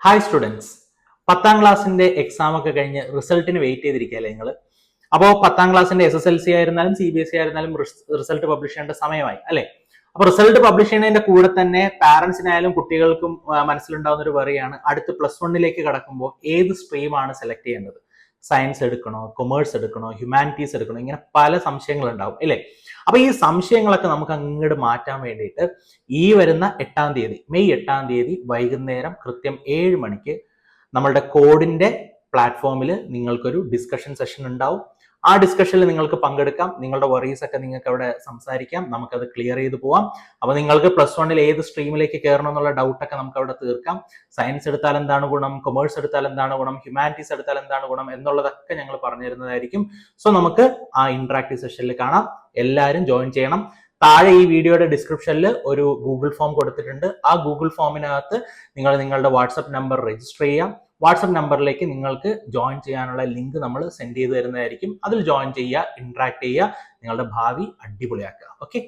Hi students, 10ാം ക്ലാസ്സിന്റെ exam ഒക്കെ കഴിഞ്ഞ് റിസൾട്ടിന് വെയിറ്റ് ചെയ്തിരിക്കുകയല്ലേ നിങ്ങൾ? അപ്പോൾ 10ാം ക്ലാസ്സിന്റെ SSLC ആയിരുന്നാലും CBSE ആയിരുന്നാലും റിസൾട്ട് പബ്ലിഷ് ചെയ്യേണ്ട സമയമായി അല്ലെ? അപ്പൊ റിസൾട്ട് പബ്ലിഷ് ചെയ്യുന്നതിന്റെ കൂടെ തന്നെ പാരന്റ്സിനായാലും കുട്ടികൾക്കും മനസ്സിലുണ്ടാവുന്ന ഒരു വറിയാണ് അടുത്ത് +1 കടക്കുമ്പോൾ ഏത് സ്ട്രീമാണ് സെലക്ട് ചെയ്യേണ്ടത്. സയൻസ് എടുക്കണോ, കൊമേഴ്സ് എടുക്കണോ, ഹ്യൂമാനിറ്റീസ് എടുക്കണോ, ഇങ്ങനെ പല സംശയങ്ങൾ ഉണ്ടാവും അല്ലേ? അപ്പൊ ഈ സംശയങ്ങളൊക്കെ നമുക്ക് അങ്ങോട്ട് മാറ്റാൻ വേണ്ടിയിട്ട് ഈ വരുന്ന 8ാം തീയതി, മെയ് 8ാം തീയതി വൈകുന്നേരം കൃത്യം 7 മണിക്ക് നമ്മളുടെ കോഡിന്റെ പ്ലാറ്റ്ഫോമിൽ നിങ്ങൾക്കൊരു ഡിസ്കഷൻ സെഷൻ ഉണ്ടാവും. ആ ഡിസ്കഷനിൽ നിങ്ങൾക്ക് പങ്കെടുക്കാം. നിങ്ങളുടെ വറീസ് ഒക്കെ നിങ്ങൾക്ക് അവിടെ സംസാരിക്കാം. നമുക്കത് ക്ലിയർ ചെയ്ത് പോവാം. അപ്പൊ നിങ്ങൾക്ക് +1 ഏത് സ്ട്രീമിലേക്ക് കയറണം എന്നുള്ള ഡൗട്ടൊക്കെ നമുക്ക് അവിടെ തീർക്കാം. സയൻസ് എടുത്താൽ എന്താണ് ഗുണം, കൊമേഴ്സ് എടുത്താൽ എന്താണ് ഗുണം, ഹ്യൂമാനിറ്റീസ് എടുത്താൽ എന്താണ് ഗുണം എന്നുള്ളതൊക്കെ ഞങ്ങൾ പറഞ്ഞു തരുന്നതായിരിക്കും. സോ നമുക്ക് ആ ഇന്ററാക്റ്റീവ് സെഷനിൽ കാണാം. എല്ലാവരും ജോയിൻ ചെയ്യണം. താഴെ ഈ വീഡിയോയുടെ ഡിസ്ക്രിപ്ഷനിൽ ഒരു ഗൂഗിൾ ഫോം കൊടുത്തിട്ടുണ്ട്. ആ ഗൂഗിൾ ഫോമിനകത്ത് നിങ്ങൾ നിങ്ങളുടെ വാട്സപ്പ് നമ്പർ രജിസ്റ്റർ ചെയ്യാം. വാട്സപ്പ് നമ്പറിലേക്ക് നിങ്ങൾക്ക് ജോയിൻ ചെയ്യാനുള്ള ലിങ്ക് നമ്മൾ സെൻഡ് ചെയ്ത് തരുന്നതായിരിക്കും. അതിൽ ജോയിൻ ചെയ്യുക, ഇന്ററാക്ട് ചെയ്യുക, നിങ്ങളുടെ ഭാവി അടിപൊളിയാക്കുക. ഓക്കെ.